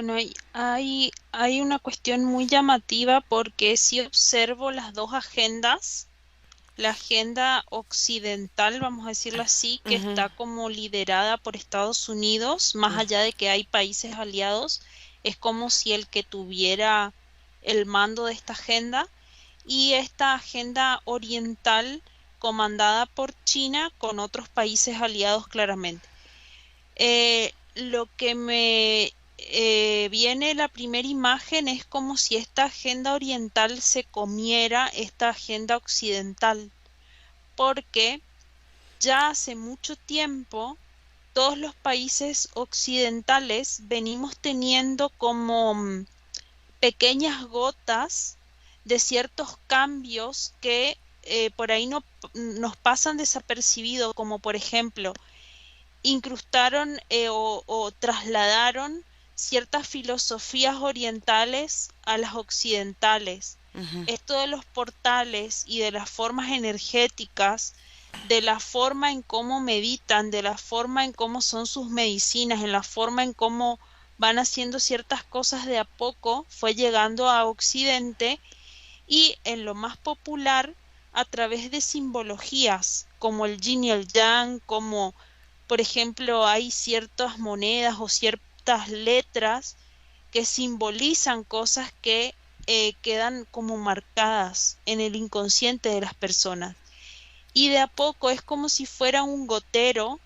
Bueno, hay una cuestión muy llamativa porque si observo las dos agendas, la agenda occidental, vamos a decirlo así, que Ujú, está como liderada por Estados Unidos, más allá de que hay países aliados, es como si el que tuviera el mando de esta agenda, y esta agenda oriental comandada por China con otros países aliados claramente. Lo que me viene la primera imagen es como si esta agenda oriental se comiera esta agenda occidental, porque ya hace mucho tiempo todos los países occidentales venimos teniendo como pequeñas gotas de ciertos cambios que por ahí no nos pasan desapercibidos, como por ejemplo incrustaron o trasladaron ciertas filosofías orientales a las occidentales. ujú. Esto de los portales y de las formas energéticas, de la forma en cómo meditan, de la forma en cómo son sus medicinas, en la forma en cómo van haciendo ciertas cosas de a poco, fue llegando a Occidente y en lo más popular a través de simbologías como el yin y el yang, como por ejemplo hay ciertas monedas o ciertas letras que simbolizan cosas que quedan como marcadas en el inconsciente de las personas. Y de a poco es como si fuera un gotero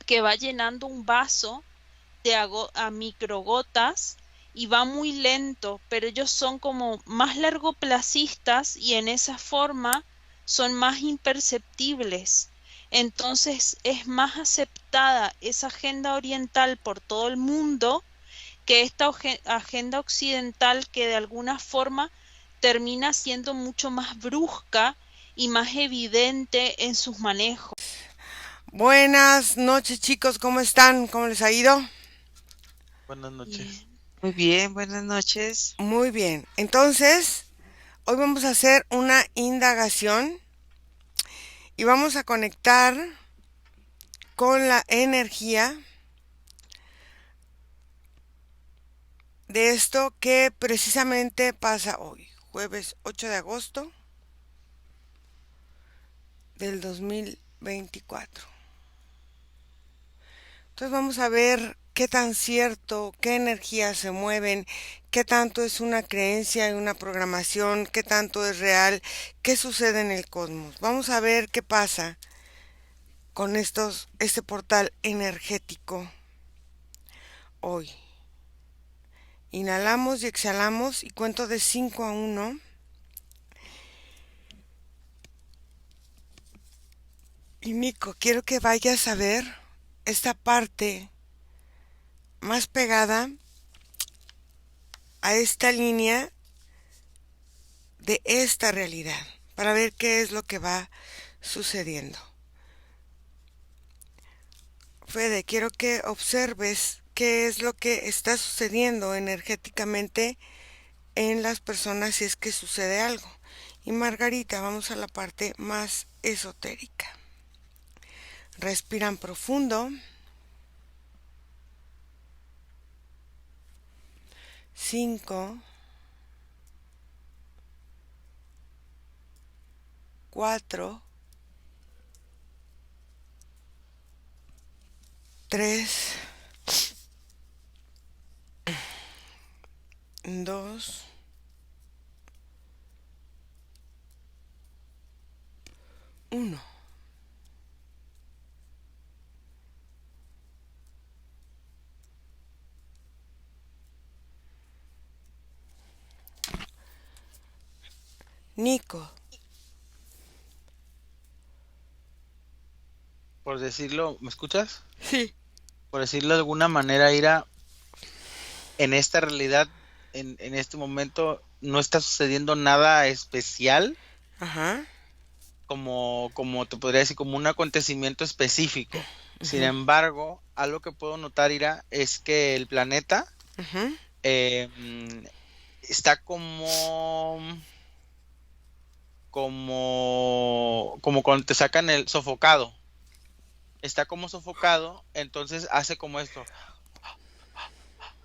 que va llenando un vaso a microgotas y va muy lento, pero ellos son como más largoplacistas y en esa forma son más imperceptibles. Entonces es más aceptada esa agenda oriental por todo el mundo que esta agenda occidental que de alguna forma termina siendo mucho más brusca y más evidente en sus manejos. Buenas noches, chicos, ¿cómo están? ¿Cómo les ha ido? Buenas noches. Bien. Muy bien, buenas noches. Muy bien. Entonces, hoy vamos a hacer una indagación y vamos a conectar con la energía de esto que precisamente pasa hoy, jueves 8 de agosto del 2024. Entonces vamos a ver qué tan cierto, qué energías se mueven, qué tanto es una creencia y una programación, qué tanto es real, qué sucede en el cosmos. Vamos a ver qué pasa con este portal energético hoy. Inhalamos y exhalamos y cuento de 5 a 1. Y Nico, quiero que vayas a ver esta parte más pegada a esta línea de esta realidad para ver qué es lo que va sucediendo. Fede, quiero que observes qué es lo que está sucediendo energéticamente en las personas si es que sucede algo. Y Margarita, vamos a la parte más esotérica. Respiran profundo. 5, 4, 3, 2, 1. Nico, Por decirlo, ¿me escuchas? sí, Por decirlo de alguna manera, Ira, en esta realidad, en este momento, no está sucediendo nada especial, ajá, como te podría decir, como un acontecimiento específico. Sin uh-huh, embargo, algo que puedo notar, Ira, es que el planeta uh-huh. está como cuando te sacan el sofocado. Está como sofocado, entonces hace como esto.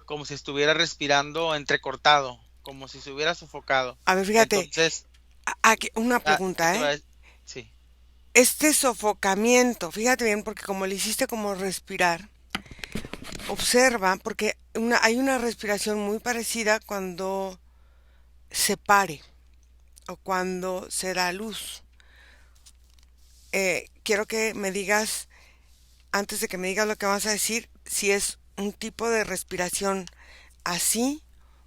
como si estuviera respirando entrecortado, como si se hubiera sofocado. A ver, fíjate, Entonces, aquí una ¿qué pregunta, te va ¿eh? a decir? Sí, Este sofocamiento, fíjate bien, porque como le hiciste como respirar, observa, porque hay una respiración muy parecida cuando se pare o cuando se da luz. Quiero que me digas, antes de que me digas lo que vas a decir, si es un tipo de respiración así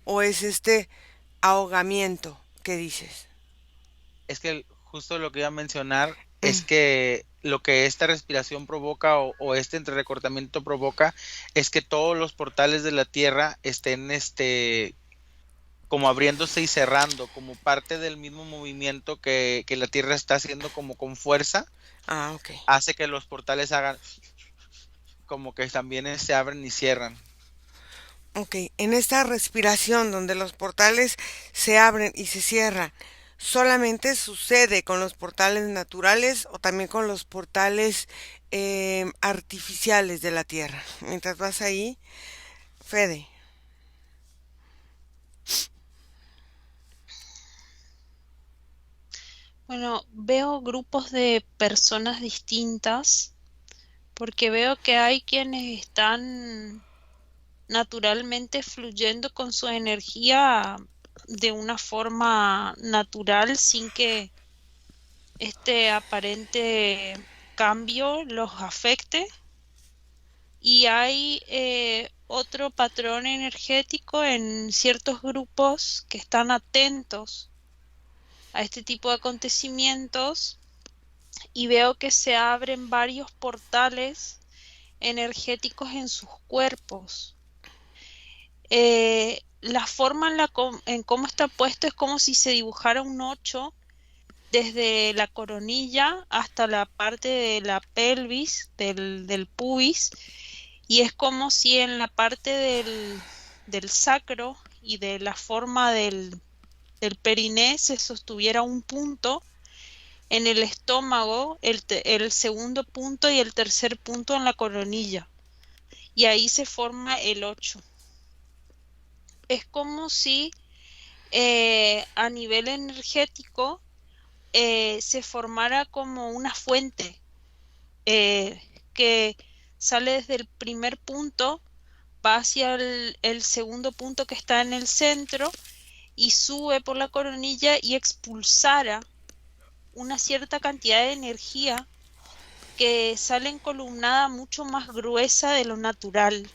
o es este ahogamiento que dices. es que justo lo que iba a mencionar es Mm. que lo que esta respiración provoca o este entrerecortamiento provoca es que todos los portales de la Tierra estén como abriéndose y cerrando, como parte del mismo movimiento que la Tierra está haciendo como con fuerza, Ah, ok. hace que los portales hagan como que también se abren y cierran. Ok, en esta respiración donde los portales se abren y se cierran, ¿solamente sucede con los portales naturales o también con los portales artificiales de la Tierra? Mientras vas ahí, Fede. Bueno, veo grupos de personas distintas porque veo que hay quienes están naturalmente fluyendo con su energía de una forma natural sin que este aparente cambio los afecte. Y hay otro patrón energético en ciertos grupos que están atentos a este tipo de acontecimientos y veo que se abren varios portales energéticos en sus cuerpos. La forma en cómo está puesto es como si se dibujara un 8 desde la coronilla hasta la parte de la pelvis, del pubis, y es como si en la parte del sacro y de la forma del periné se sostuviera un punto, en el estómago el segundo punto y el tercer punto en la coronilla, y ahí se forma el 8. Es como si a nivel energético se formara como una fuente eh, que sale desde el primer punto, va hacia el segundo punto que está en el centro y sube por la coronilla y expulsara una cierta cantidad de energía que sale encolumnada mucho más gruesa de lo natural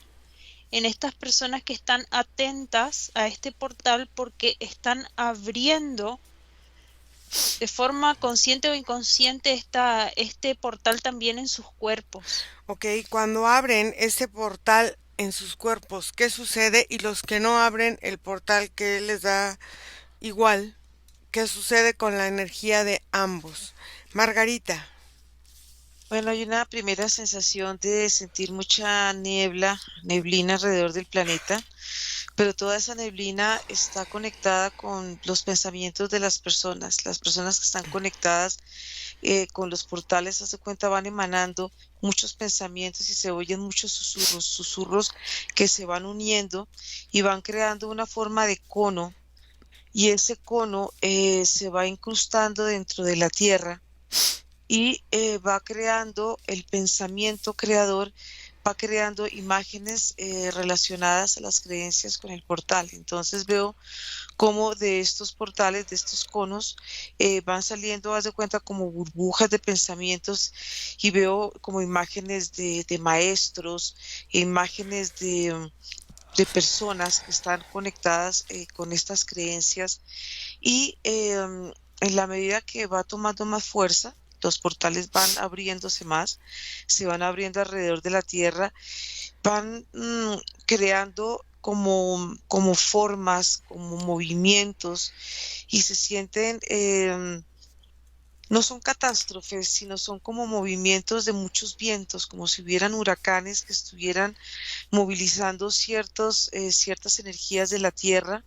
en estas personas que están atentas a este portal porque están abriendo de forma consciente o inconsciente este portal también en sus cuerpos. Ok, cuando abren este portal en sus cuerpos, ¿qué sucede? Y los que no abren el portal, ¿qué les da igual? ¿Qué sucede con la energía de ambos? Margarita. Bueno, hay una primera sensación de sentir mucha neblina alrededor del planeta, pero toda esa neblina está conectada con los pensamientos de las personas que están conectadas con los portales, haz de cuenta, van emanando muchos pensamientos y se oyen muchos susurros que se van uniendo y van creando una forma de cono y ese cono se va incrustando dentro de la tierra y va creando el pensamiento creador, va creando imágenes relacionadas a las creencias con el portal. Entonces veo cómo de estos portales, de estos conos, van saliendo, haz de cuenta, como burbujas de pensamientos y veo como imágenes de maestros, imágenes de personas que están conectadas con estas creencias y en la medida que va tomando más fuerza, los portales van abriéndose más, se van abriendo alrededor de la Tierra, van creando como formas, como movimientos y se sienten No son catástrofes, sino son como movimientos de muchos vientos, como si hubieran huracanes que estuvieran movilizando ciertas energías de la Tierra.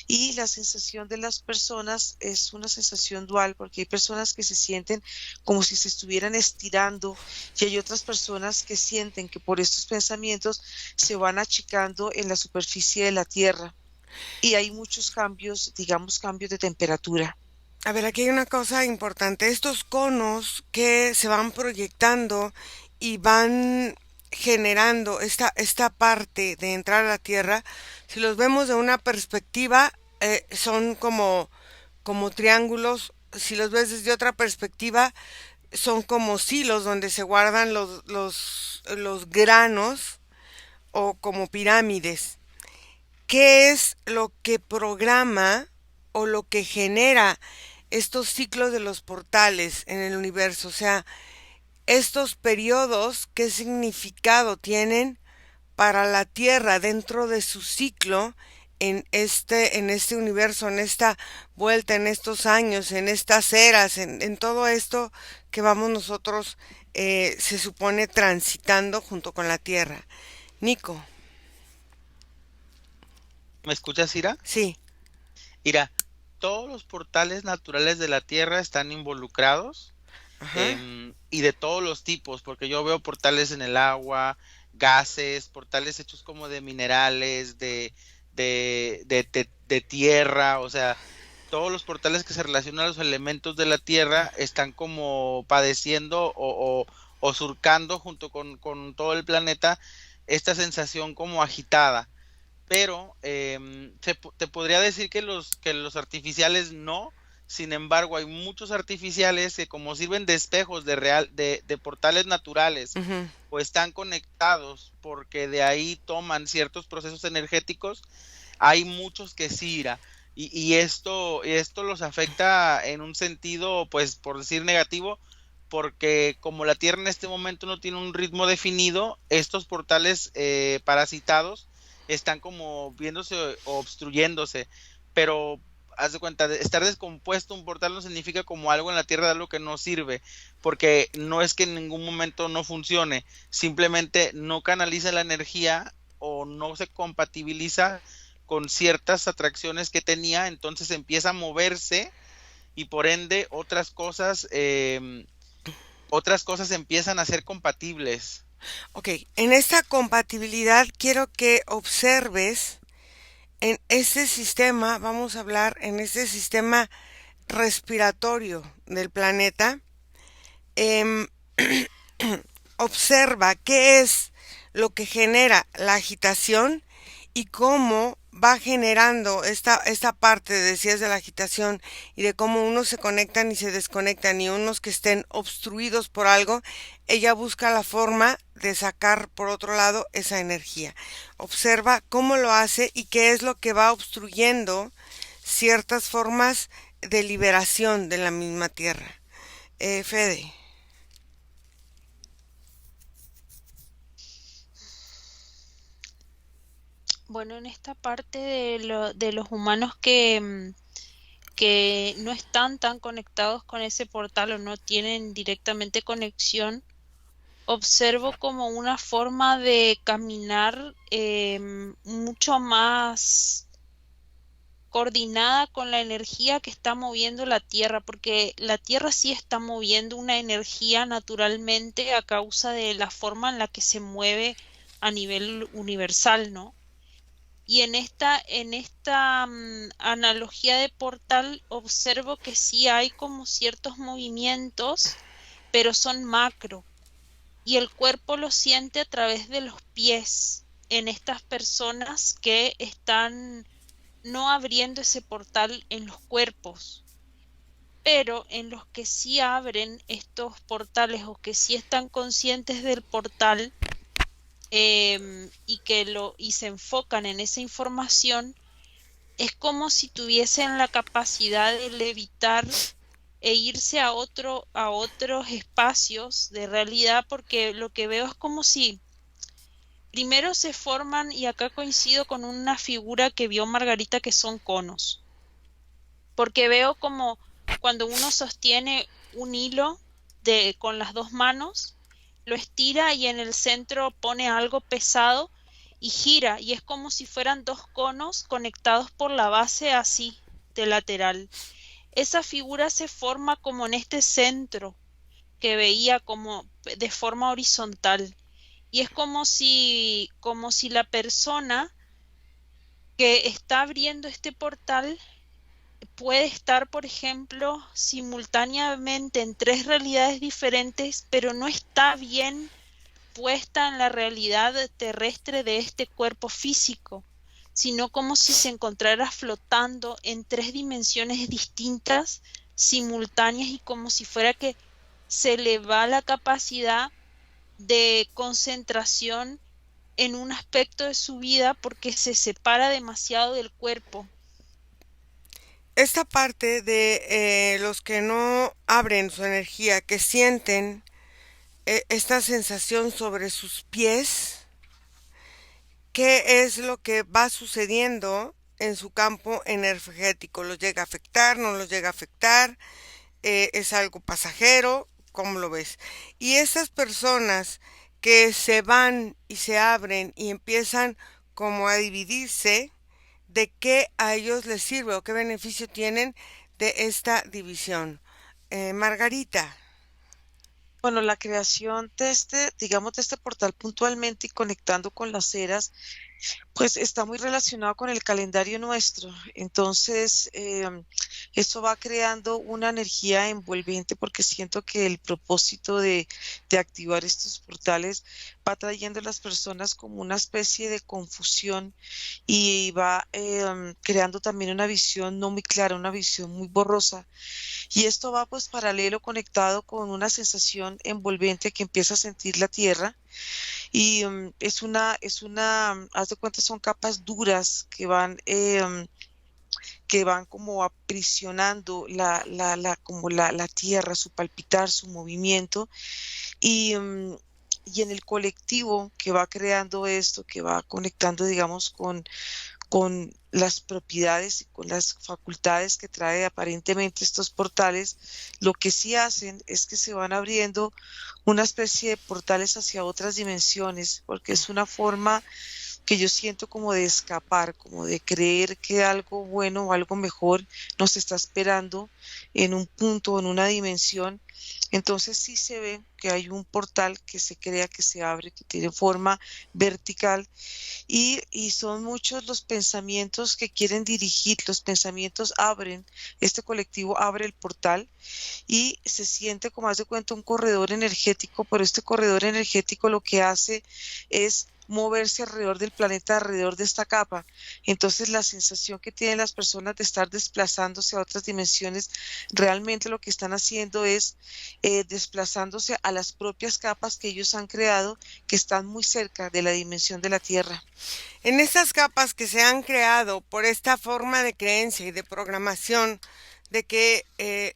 Y la sensación de las personas es una sensación dual, porque hay personas que se sienten como si se estuvieran estirando y hay otras personas que sienten que por estos pensamientos se van achicando en la superficie de la Tierra. Y hay muchos cambios, digamos, cambios de temperatura. A ver, aquí hay una cosa importante. Estos conos que se van proyectando y van generando esta parte de entrar a la Tierra, si los vemos de una perspectiva, son como triángulos. Si los ves desde otra perspectiva, son como silos donde se guardan los granos o como pirámides. ¿Qué es lo que programa o lo que genera estos ciclos de los portales en el universo? O sea, estos periodos, ¿qué significado tienen para la Tierra dentro de su ciclo en este universo, en esta vuelta, en estos años, en estas eras, en todo esto que vamos nosotros, se supone, transitando junto con la Tierra? Nico, ¿Me escuchas, Ira? sí. Ira, todos los portales naturales de la Tierra están involucrados, Ajá. y de todos los tipos, porque yo veo portales en el agua, gases, portales hechos como de minerales, de tierra, o sea, todos los portales que se relacionan a los elementos de la Tierra están como padeciendo o surcando junto con todo el planeta esta sensación como agitada. Pero te podría decir que los artificiales no. Sin embargo, hay muchos artificiales que como sirven de espejos de portales naturales Ujú. o están conectados porque de ahí toman ciertos procesos energéticos, hay muchos que sí, Ira, y esto los afecta en un sentido, pues, por decir negativo, porque como la Tierra en este momento no tiene un ritmo definido, estos portales parasitados están como viéndose o obstruyéndose, pero haz de cuenta, estar descompuesto un portal no significa como algo en la Tierra de algo que no sirve, porque no es que en ningún momento no funcione, simplemente no canaliza la energía o no se compatibiliza con ciertas atracciones que tenía, entonces empieza a moverse y por ende otras cosas empiezan a ser compatibles. Ok, en esta compatibilidad quiero que observes en este sistema, vamos a hablar en este sistema respiratorio del planeta. em, Observa qué es lo que genera la agitación y cómo va generando esta parte, decías, de la agitación y de cómo unos se conectan y se desconectan y unos que estén obstruidos por algo, ella busca la forma de sacar por otro lado esa energía. Observa cómo lo hace y qué es lo que va obstruyendo ciertas formas de liberación de la misma tierra. Fede. Bueno, en esta parte de los humanos que no están tan conectados con ese portal o no tienen directamente conexión, observo como una forma de caminar mucho más coordinada con la energía que está moviendo la Tierra, porque la Tierra sí está moviendo una energía naturalmente a causa de la forma en la que se mueve a nivel universal, ¿no? Y en esta analogía de portal observo que sí hay como ciertos movimientos, pero son macro, y el cuerpo lo siente a través de los pies en estas personas que están no abriendo ese portal en los cuerpos, pero en los que sí abren estos portales o que sí están conscientes del portal, y se enfocan en esa información, es como si tuviesen la capacidad de levitar e irse a otros espacios de realidad, porque lo que veo es como si primero se forman, y acá coincido con una figura que vio Margarita, que son conos, porque veo como cuando uno sostiene un hilo con las dos manos, lo estira y en el centro pone algo pesado y gira, y es como si fueran dos conos conectados por la base así, de lateral. Esa figura se forma como en este centro que veía como de forma horizontal. Y es como si la persona que está abriendo este portal puede estar, por ejemplo, simultáneamente en tres realidades diferentes, pero no está bien puesta en la realidad terrestre de este cuerpo físico, sino como si se encontrara flotando en tres dimensiones distintas, simultáneas, y como si fuera que se le va la capacidad de concentración en un aspecto de su vida porque se separa demasiado del cuerpo. Esta parte de los que no abren su energía, que sienten esta sensación sobre sus pies, ¿qué es lo que va sucediendo en su campo energético? ¿Los llega a afectar? ¿No los llega a afectar? ¿Es algo pasajero? ¿Cómo lo ves? Y esas personas que se van y se abren y empiezan como a dividirse, ¿de qué a ellos les sirve o qué beneficio tienen de esta división? Margarita. Bueno, la creación de digamos, de este portal puntualmente y conectando con las eras, pues está muy relacionado con el calendario nuestro. Entonces, eso va creando una energía envolvente porque siento que el propósito de activar estos portales va trayendo a las personas como una especie de confusión y va creando también una visión no muy clara, una visión muy borrosa. Y esto va pues paralelo, conectado con una sensación envolvente que empieza a sentir la Tierra. Y haz de cuenta, son capas duras que van como aprisionando como la tierra, su palpitar, su movimiento. Y, y en el colectivo que va creando esto, que va conectando, digamos, con las propiedades y con las facultades que trae aparentemente estos portales, lo que sí hacen es que se van abriendo una especie de portales hacia otras dimensiones, porque es una forma que yo siento como de escapar, como de creer que algo bueno o algo mejor nos está esperando en un punto, en una dimensión. Entonces sí se ve que hay un portal que se crea, que se abre, que tiene forma vertical, y son muchos los pensamientos que quieren dirigir, los pensamientos abren, este colectivo abre el portal y se siente, como haz de cuenta, un corredor energético, pero este corredor energético lo que hace es moverse alrededor del planeta, alrededor de esta capa. Entonces la sensación que tienen las personas de estar desplazándose a otras dimensiones, realmente lo que están haciendo es desplazándose a las propias capas que ellos han creado, que están muy cerca de la dimensión de la Tierra. En estas capas que se han creado por esta forma de creencia y de programación de que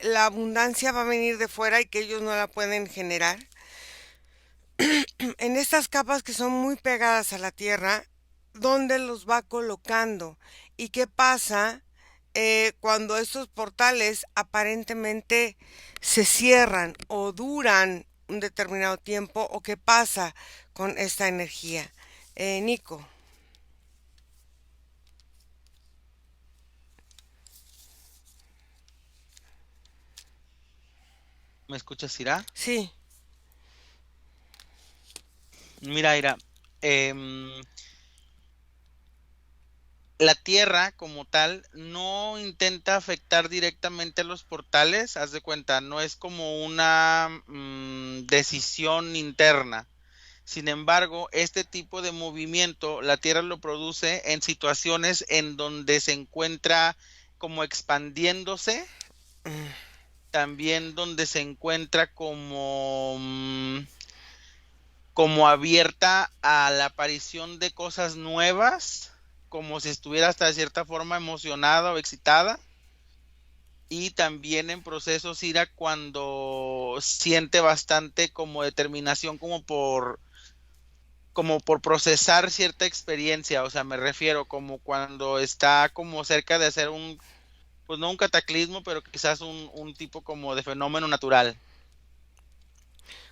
la abundancia va a venir de fuera y que ellos no la pueden generar, en estas capas que son muy pegadas a la tierra, ¿dónde los va colocando? ¿Y qué pasa cuando estos portales aparentemente se cierran o duran un determinado tiempo? ¿O qué pasa con esta energía? Nico. ¿Me escuchas, Ira? Sí. Mira, Ira, em, la Tierra como tal no intenta afectar directamente a los portales, haz de cuenta, no es como una decisión interna. Sin embargo, este tipo de movimiento, la Tierra lo produce en situaciones en donde se encuentra como expandiéndose, también donde se encuentra como abierta a la aparición de cosas nuevas, como si estuviera hasta de cierta forma emocionada o excitada, y también en procesos ira cuando siente bastante como determinación como por procesar cierta experiencia, o sea, me refiero como cuando está como cerca de hacer pues no un cataclismo, pero quizás un tipo como de fenómeno natural.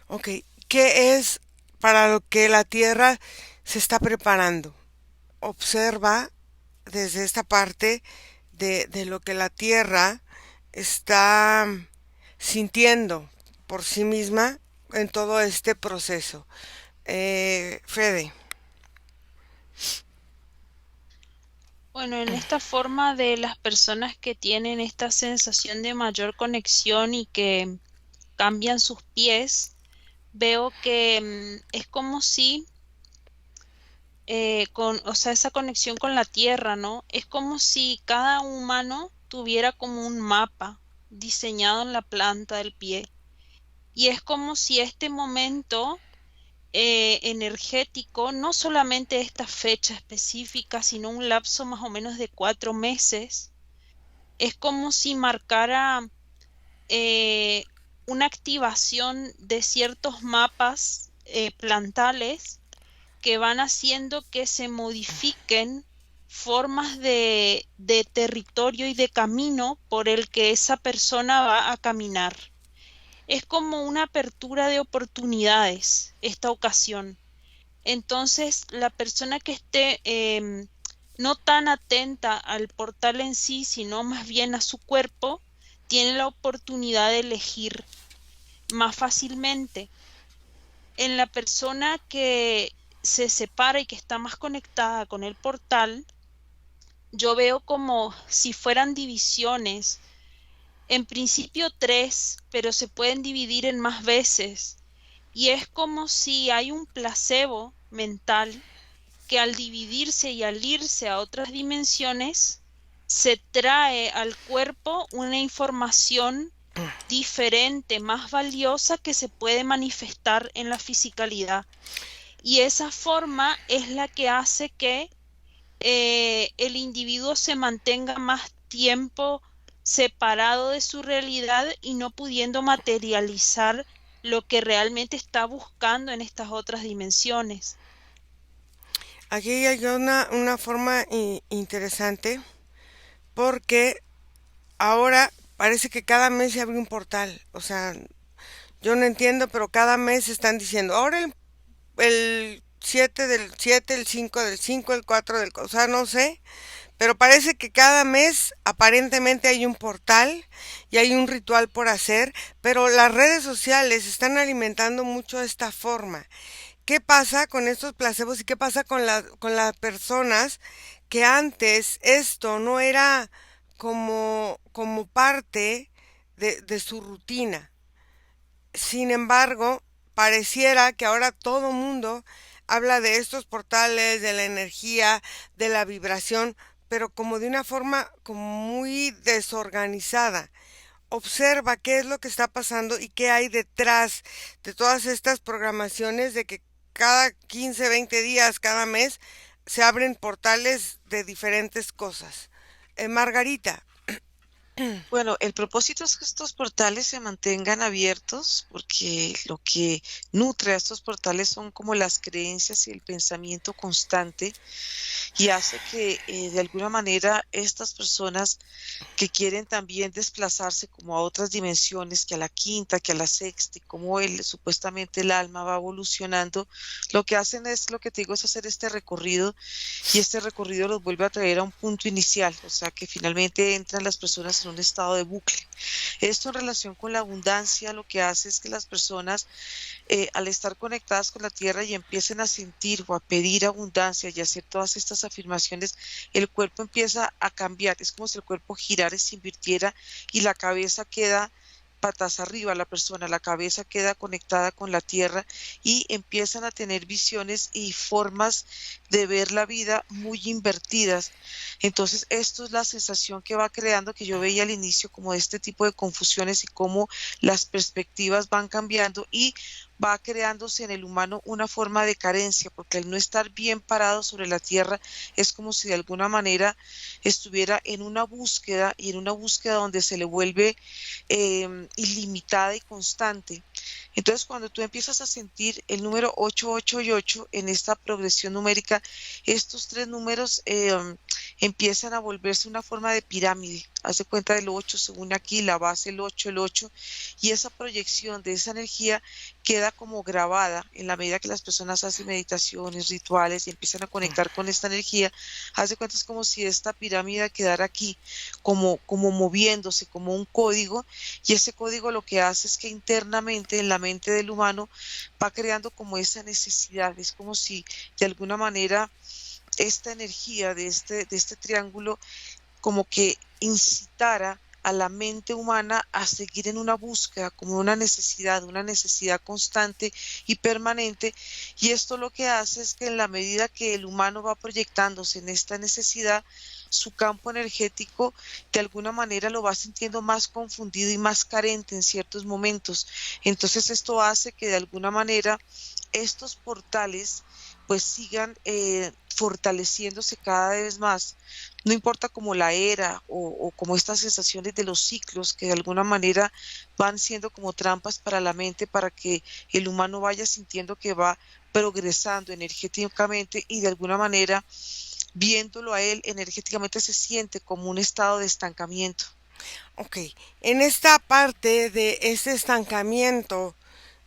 Ok, ¿qué es para lo que la Tierra se está preparando? Observa desde esta parte de lo que la Tierra está sintiendo por sí misma en todo este proceso. Fede. Bueno, en esta forma de las personas que tienen esta sensación de mayor conexión y que cambian sus pies, veo que es como si o sea, esa conexión con la tierra, ¿no? Es como si cada humano tuviera como un mapa diseñado en la planta del pie. Y es como si este momento energético, no solamente esta fecha específica, sino un lapso más o menos de 4 meses, es como si marcara eh, una activación de ciertos mapas plantales que van haciendo que se modifiquen formas de territorio y de camino por el que esa persona va a caminar. Es como una apertura de oportunidades esta ocasión. Entonces, la persona que esté no tan atenta al portal en sí, sino más bien a su cuerpo, tiene la oportunidad de elegir más fácilmente. En la persona que se separa y que está más conectada con el portal, yo veo como si fueran divisiones, en principio tres, pero se pueden dividir en más veces. Y es como si hay un placebo mental que al dividirse y al irse a otras dimensiones, se trae al cuerpo una información diferente, más valiosa que se puede manifestar en la fisicalidad. Y esa forma es la que hace que el individuo se mantenga más tiempo separado de su realidad y no pudiendo materializar lo que realmente está buscando en estas otras dimensiones. Aquí hay una forma interesante porque ahora parece que cada mes se abre un portal. O sea, yo no entiendo, pero cada mes están diciendo, ahora el 7 del 7, el 5 del 5, el 4 del... O sea, no sé, pero parece que cada mes aparentemente hay un portal y hay un ritual por hacer, pero las redes sociales están alimentando mucho esta forma. ¿Qué pasa con estos placebos y qué pasa con las personas que antes esto no era como parte de su rutina? Sin embargo, pareciera que ahora todo mundo habla de estos portales, de la energía, de la vibración, pero como de una forma como muy desorganizada. Observa qué es lo que está pasando y qué hay detrás de todas estas programaciones de que cada 15, 20 días, cada mes, se abren portales de diferentes cosas. Margarita. Bueno, el propósito es que estos portales se mantengan abiertos porque lo que nutre a estos portales son como las creencias y el pensamiento constante y hace que de alguna manera estas personas que quieren también desplazarse como a otras dimensiones, que a la quinta, que a la sexta, y como supuestamente el alma va evolucionando, lo que hacen es, lo que te digo, es hacer este recorrido y este recorrido los vuelve a traer a un punto inicial, o sea que finalmente entran las personas en un estado de bucle. Esto en relación con la abundancia lo que hace es que las personas al estar conectadas con la tierra y empiecen a sentir o a pedir abundancia y hacer todas estas afirmaciones, el cuerpo empieza a cambiar, es como si el cuerpo girara y se invirtiera y la cabeza queda patas arriba, la cabeza queda conectada con la tierra y empiezan a tener visiones y formas de ver la vida muy invertidas. Entonces, esto es la sensación que va creando, que yo veía al inicio como de este tipo de confusiones y cómo las perspectivas van cambiando y va creándose en el humano una forma de carencia, porque al no estar bien parado sobre la tierra es como si de alguna manera estuviera en una búsqueda y en una búsqueda donde se le vuelve ilimitada y constante. Entonces, cuando tú empiezas a sentir el número 888 en esta progresión numérica, estos tres números empiezan a volverse una forma de pirámide. Haz de cuenta del 8, según aquí, la base el 8, y esa proyección de esa energía queda como grabada en la medida que las personas hacen meditaciones, rituales y empiezan a conectar con esta energía. Haz de cuenta, es como si esta pirámide quedara aquí, como moviéndose, como un código, y ese código lo que hace es que internamente en la mente del humano va creando como esa necesidad. Es como si de alguna manera esta energía de este triángulo como que incitara a la mente humana a seguir en una búsqueda, como una necesidad constante y permanente, y esto lo que hace es que en la medida que el humano va proyectándose en esta necesidad, su campo energético de alguna manera lo va sintiendo más confundido y más carente en ciertos momentos. Entonces esto hace que de alguna manera estos portales pues sigan fortaleciéndose cada vez más. No importa como la era o como estas sensaciones de los ciclos que de alguna manera van siendo como trampas para la mente, para que el humano vaya sintiendo que va progresando energéticamente, y de alguna manera viéndolo a él energéticamente se siente como un estado de estancamiento. Ok, en esta parte de ese estancamiento,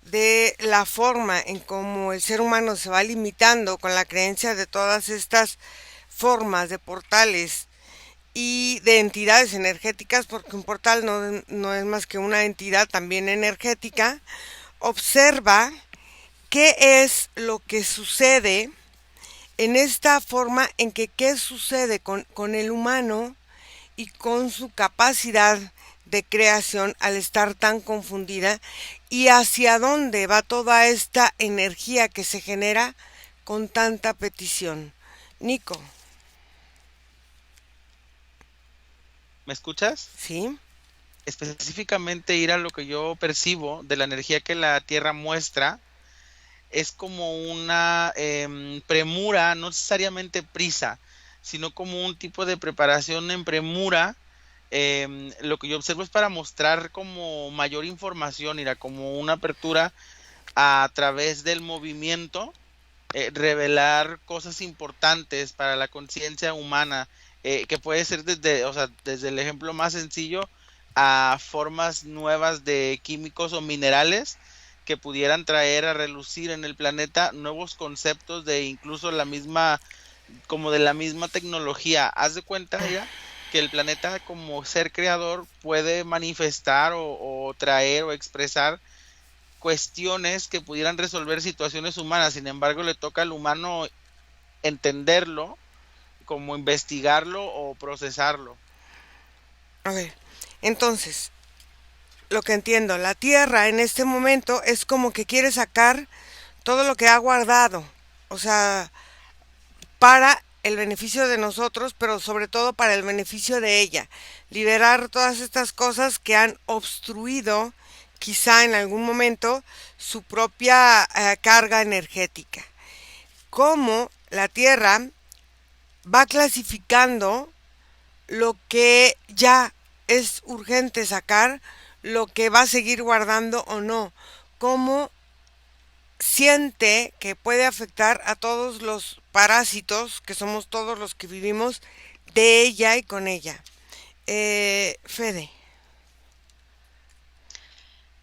de la forma en cómo el ser humano se va limitando con la creencia de todas estas formas de portales y de entidades energéticas, porque un portal no es más que una entidad también energética, observa qué es lo que sucede en esta forma en que qué sucede con el humano y con su capacidad de creación al estar tan confundida, y hacia dónde va toda esta energía que se genera con tanta petición. Nico, ¿Me escuchas? ¿sí? Específicamente ir a lo que yo percibo de la energía que la Tierra muestra es como una premura, no necesariamente prisa, sino como un tipo de preparación en premura. Lo que yo observo es para mostrar como mayor información, irá como una apertura a través del movimiento, revelar cosas importantes para la conciencia humana, que puede ser desde, o sea, desde el ejemplo más sencillo a formas nuevas de químicos o minerales que pudieran traer a relucir en el planeta nuevos conceptos de incluso la misma, como de la misma tecnología. Haz de cuenta, mira, que el planeta como ser creador puede manifestar o traer o expresar cuestiones que pudieran resolver situaciones humanas. Sin embargo, le toca al humano entenderlo, como investigarlo o procesarlo. A ver, entonces, lo que entiendo, la Tierra en este momento es como que quiere sacar todo lo que ha guardado, o sea, para el beneficio de nosotros, pero sobre todo para el beneficio de ella. Liberar todas estas cosas que han obstruido, quizá en algún momento, su propia carga energética. Cómo la Tierra va clasificando lo que ya es urgente sacar, lo que va a seguir guardando o no. Cómo siente que puede afectar a todos los parásitos, que somos todos los que vivimos de ella y con ella. Fede.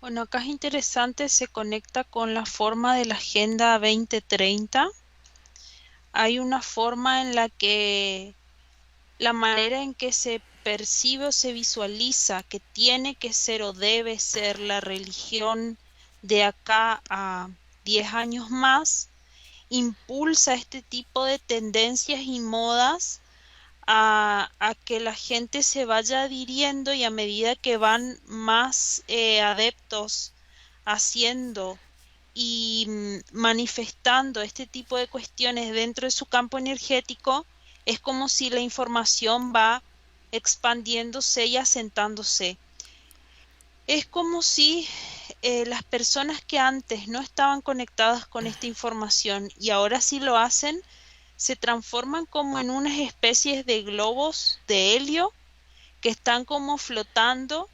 Bueno, acá es interesante, se conecta con la forma de la Agenda 2030. Hay una forma en la que la manera en que se percibe o se visualiza que tiene que ser o debe ser la religión de acá a 10 años más, impulsa este tipo de tendencias y modas a que la gente se vaya adhiriendo, y a medida que van más adeptos haciendo y manifestando este tipo de cuestiones dentro de su campo energético, es como si la información va expandiéndose y asentándose. Es como si las personas que antes no estaban conectadas con esta información y ahora sí lo hacen, se transforman como en unas especies de globos de helio que están como flotando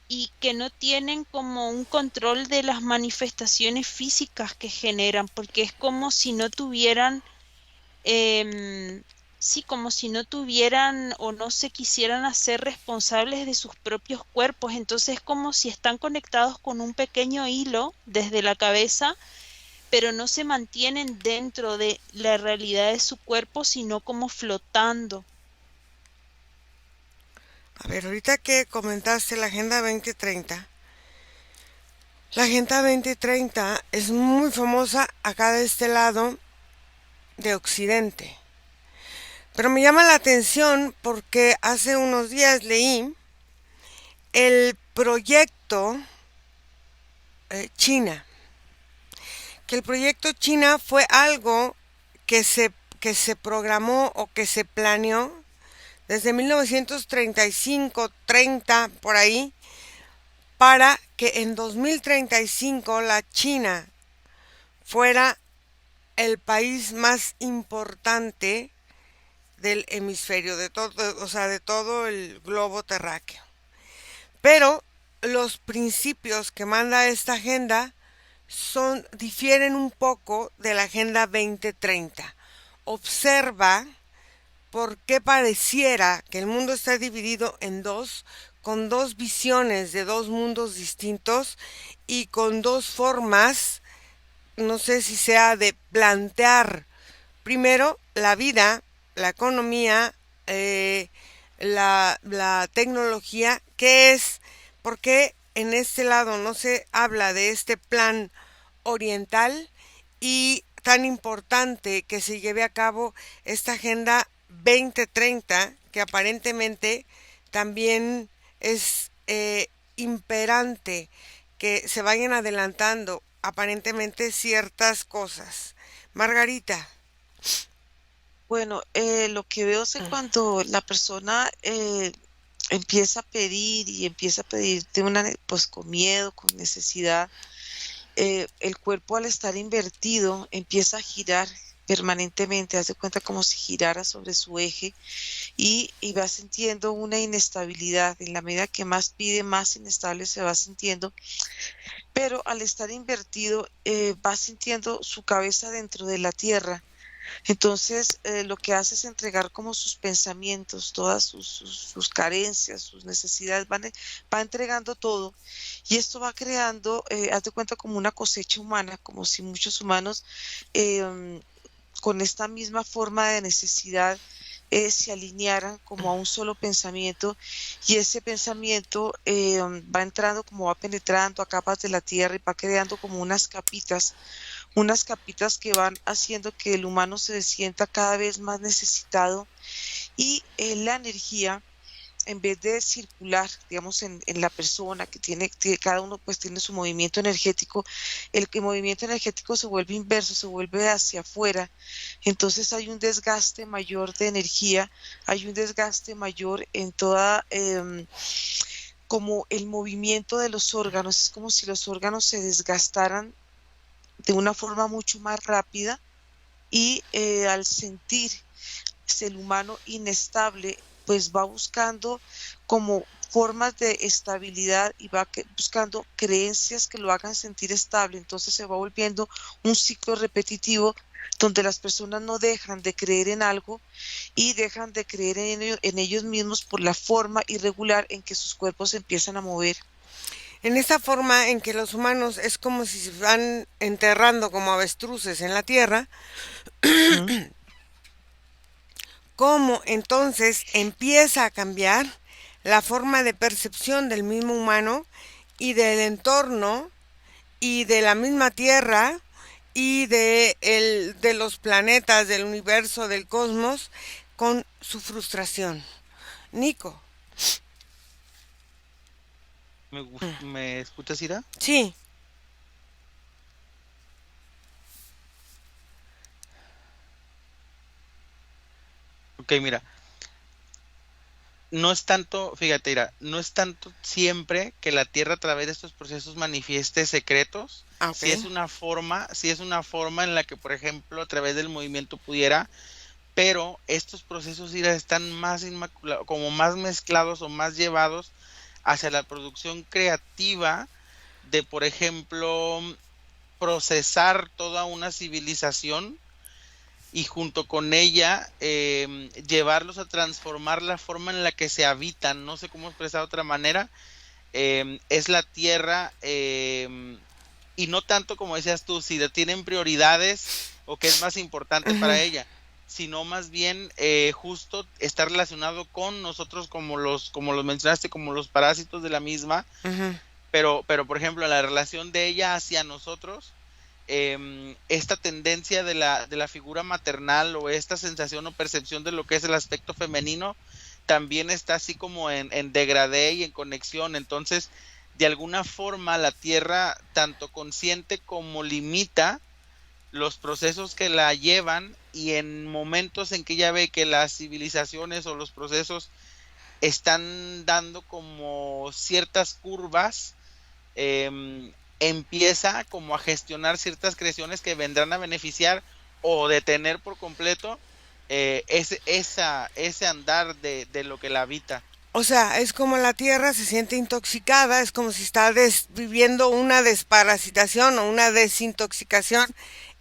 y que no tienen como un control de las manifestaciones físicas que generan, porque es como si no tuvieran, em, sí, como si no tuvieran o no se quisieran hacer responsables de sus propios cuerpos. Entonces es como si están conectados con un pequeño hilo desde la cabeza, pero no se mantienen dentro de la realidad de su cuerpo, sino como flotando. A ver, ahorita que comentaste la Agenda 2030, la Agenda 2030 es muy famosa acá de este lado de Occidente. Pero me llama la atención porque hace unos días leí el proyecto China, que el proyecto China fue algo que se programó o que se planeó desde 1935, 30 por ahí, para que en 2035 la China fuera el país más importante del hemisferio, de todo, o sea, de todo el globo terráqueo. Pero los principios que manda esta agenda difieren un poco de la Agenda 2030. Observa por qué pareciera que el mundo está dividido en dos, con dos visiones de dos mundos distintos y con dos formas, no sé si sea de plantear primero la vida, la economía, la tecnología, qué es, por qué en este lado no se habla de este plan oriental y tan importante que se lleve a cabo esta Agenda 2030, que aparentemente también es imperante que se vayan adelantando aparentemente ciertas cosas. Margarita. Bueno, lo que veo es que cuando la persona empieza a pedir y empieza a pedir pues con miedo, con necesidad, el cuerpo al estar invertido empieza a girar permanentemente, hace cuenta como si girara sobre su eje y va sintiendo una inestabilidad. En la medida que más pide, más inestable se va sintiendo, pero al estar invertido va sintiendo su cabeza dentro de la tierra. Entonces, lo que hace es entregar como sus pensamientos, todas sus carencias, sus necesidades, va entregando todo. Y esto va creando, haz de cuenta, como una cosecha humana, como si muchos humanos con esta misma forma de necesidad se alinearan como a un solo pensamiento, y ese pensamiento va entrando, como va penetrando a capas de la tierra y va creando como unas capitas que van haciendo que el humano se sienta cada vez más necesitado, y la energía, en vez de circular, digamos, en la persona cada uno pues tiene su movimiento energético, el movimiento energético se vuelve inverso, se vuelve hacia afuera. Entonces hay un desgaste mayor de energía, hay un desgaste mayor en toda, como el movimiento de los órganos, es como si los órganos se desgastaran de una forma mucho más rápida, y al sentirse el humano inestable, pues va buscando como formas de estabilidad y va buscando creencias que lo hagan sentir estable. Entonces se va volviendo un ciclo repetitivo donde las personas no dejan de creer en algo y dejan de creer en ellos mismos por la forma irregular en que sus cuerpos se empiezan a mover. En esta forma en que los humanos es como si se van enterrando como avestruces en la tierra, cómo entonces empieza a cambiar la forma de percepción del mismo humano y del entorno y de la misma tierra y de los planetas, del universo, del cosmos, con su frustración. Nico. ¿Me escuchas, Ira? Sí. Ok, mira, no es tanto, fíjate, Ira, no es tanto siempre que la Tierra a través de estos procesos manifieste secretos. Ok. Sí es una forma en la que, por ejemplo, a través del movimiento pudiera, pero estos procesos, Ira, están más como más mezclados o más llevados hacia la producción creativa de, por ejemplo, procesar toda una civilización y junto con ella llevarlos a transformar la forma en la que se habitan, no sé cómo expresar de otra manera, es la tierra, y no tanto como decías tú, si tienen prioridades o qué es más importante para Ujú, ella, sino más bien justo está relacionado con nosotros como los mencionaste, como los parásitos de la misma, ujú. pero por ejemplo, la relación de ella hacia nosotros, esta tendencia de la figura maternal o esta sensación o percepción de lo que es el aspecto femenino, también está así como en degradé y en conexión. Entonces, de alguna forma, la Tierra tanto consiente como limita los procesos que la llevan y en momentos en que ella ve que las civilizaciones o los procesos están dando como ciertas curvas, empieza como a gestionar ciertas creaciones que vendrán a beneficiar o detener por completo ese andar de lo que la habita. O sea, es como la tierra se siente intoxicada, es como si está viviendo una desparasitación o una desintoxicación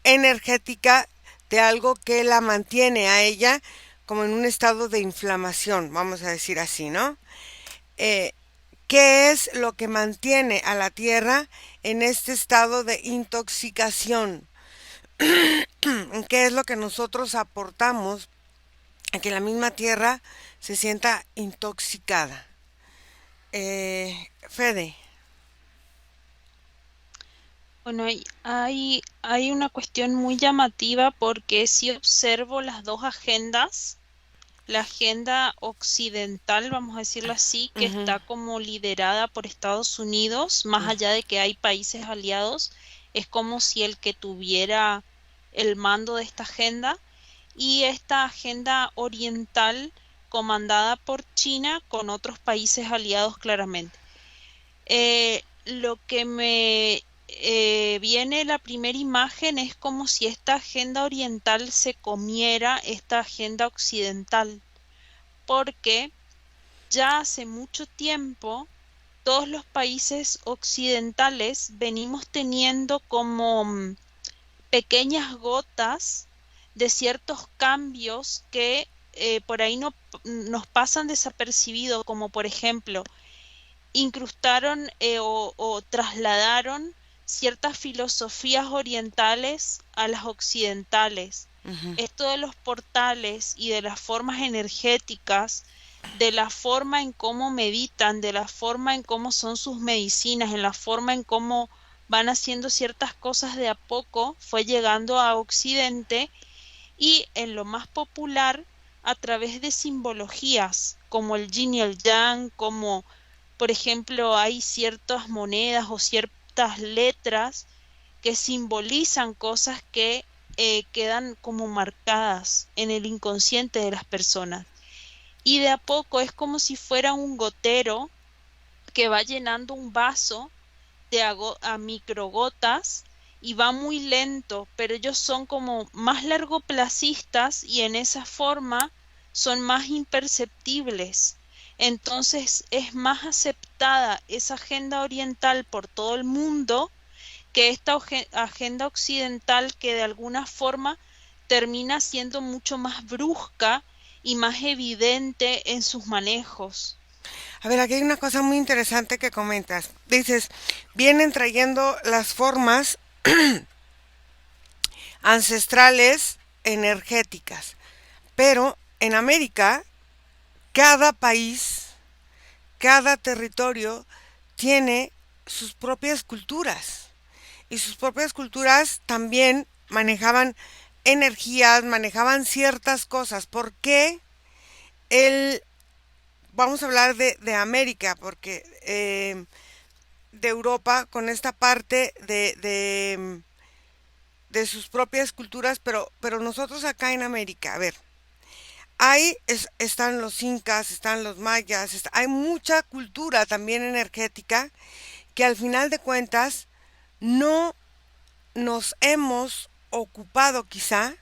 energética de algo que la mantiene a ella como en un estado de inflamación, vamos a decir así, ¿no? Eh, ¿Qué es lo que mantiene a la tierra en este estado de intoxicación? ¿Qué es lo que nosotros aportamos a que la misma tierra se sienta intoxicada? Fede. Bueno, hay una cuestión muy llamativa porque si observo las dos agendas, la agenda occidental, vamos a decirlo así, que Ujú, está como liderada por Estados Unidos, más allá de que hay países aliados, es como si el que tuviera el mando de esta agenda, y esta agenda oriental comandada por China con otros países aliados claramente. Lo que me viene la primera imagen es como si esta agenda oriental se comiera esta agenda occidental, porque ya hace mucho tiempo todos los países occidentales venimos teniendo como pequeñas gotas de ciertos cambios que por ahí no nos pasan desapercibidos, como por ejemplo incrustaron o trasladaron ciertas filosofías orientales a las occidentales. ujú. Esto de los portales y de las formas energéticas, de la forma en cómo meditan, de la forma en cómo son sus medicinas, en la forma en cómo van haciendo ciertas cosas de a poco, fue llegando a Occidente y en lo más popular a través de simbologías como el yin y el yang, como por ejemplo hay ciertas monedas o ciertas letras que simbolizan cosas que quedan como marcadas en el inconsciente de las personas. Y de a poco es como si fuera un gotero que va llenando un vaso a microgotas y va muy lento, pero ellos son como más largoplacistas y en esa forma son más imperceptibles. Entonces es más aceptada esa agenda oriental por todo el mundo que esta agenda occidental que de alguna forma termina siendo mucho más brusca y más evidente en sus manejos. A ver, aquí hay una cosa muy interesante que comentas. Dices, vienen trayendo las formas ancestrales energéticas, pero en América cada país, cada territorio tiene sus propias culturas y sus propias culturas también manejaban energías, manejaban ciertas cosas. ¿Por qué el vamos a hablar de América, porque de Europa con esta parte de sus propias culturas, pero nosotros acá en América, a ver, están los incas, están los mayas, hay mucha cultura también energética que al final de cuentas no nos hemos ocupado quizá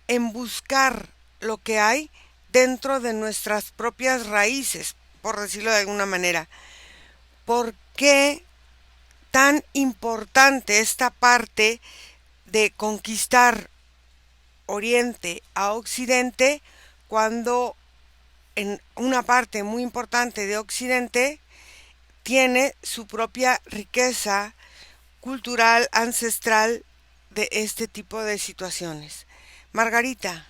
en buscar lo que hay dentro de nuestras propias raíces, por decirlo de alguna manera. ¿por qué tan importante esta parte de conquistar Oriente a Occidente cuando en una parte muy importante de Occidente tiene su propia riqueza cultural, ancestral de este tipo de situaciones? Margarita.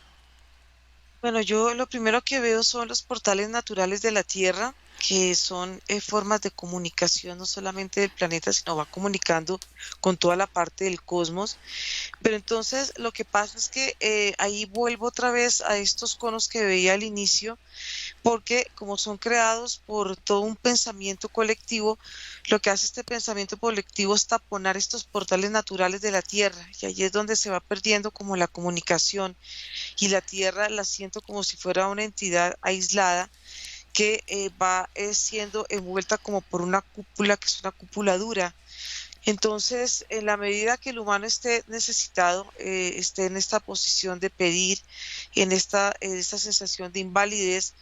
Bueno, yo lo primero que veo son los portales naturales de la Tierra, que son formas de comunicación no solamente del planeta, sino va comunicando con toda la parte del cosmos. Pero entonces lo que pasa es que ahí vuelvo otra vez a estos conos que veía al inicio, porque como son creados por todo un pensamiento colectivo, lo que hace este pensamiento colectivo es taponar estos portales naturales de la Tierra, y ahí es donde se va perdiendo como la comunicación, y la Tierra la siento como si fuera una entidad aislada que va siendo envuelta como por una cúpula, que es una cúpula dura. Entonces, en la medida que el humano esté necesitado, esté en esta posición de pedir, en esta sensación de invalidez,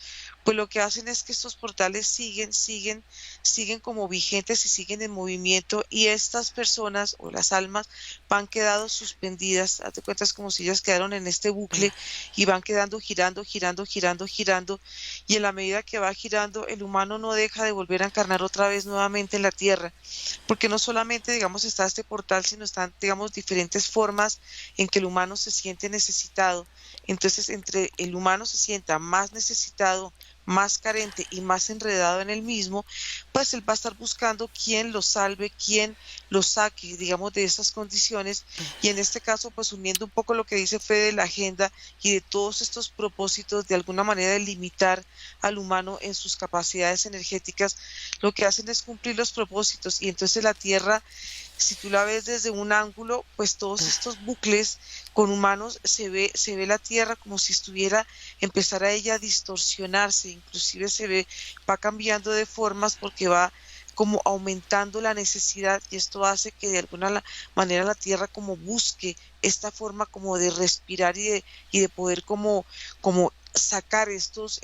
pues lo que hacen es que estos portales siguen como vigentes y siguen en movimiento, y estas personas o las almas van quedando suspendidas. Hazte cuenta, es como si ellas quedaron en este bucle y van quedando girando, girando, girando, girando, y en la medida que va girando, el humano no deja de volver a encarnar otra vez nuevamente en la tierra, porque no solamente, digamos, está este portal, sino están, digamos, diferentes formas en que el humano se siente necesitado. Entonces, entre el humano se sienta más necesitado, más carente y más enredado en el mismo, pues él va a estar buscando quién lo salve, quién lo saque, digamos, de esas condiciones. Y en este caso, pues uniendo un poco lo que dice Fede de la agenda y de todos estos propósitos, de alguna manera de limitar al humano en sus capacidades energéticas, lo que hacen es cumplir los propósitos. Y entonces la Tierra, si tú la ves desde un ángulo, pues todos estos bucles con humanos, se ve la Tierra como si estuviera, empezara ella a distorsionarse, inclusive va cambiando de formas porque va como aumentando la necesidad, y esto hace que de alguna manera la Tierra como busque esta forma como de respirar y de poder como sacar estas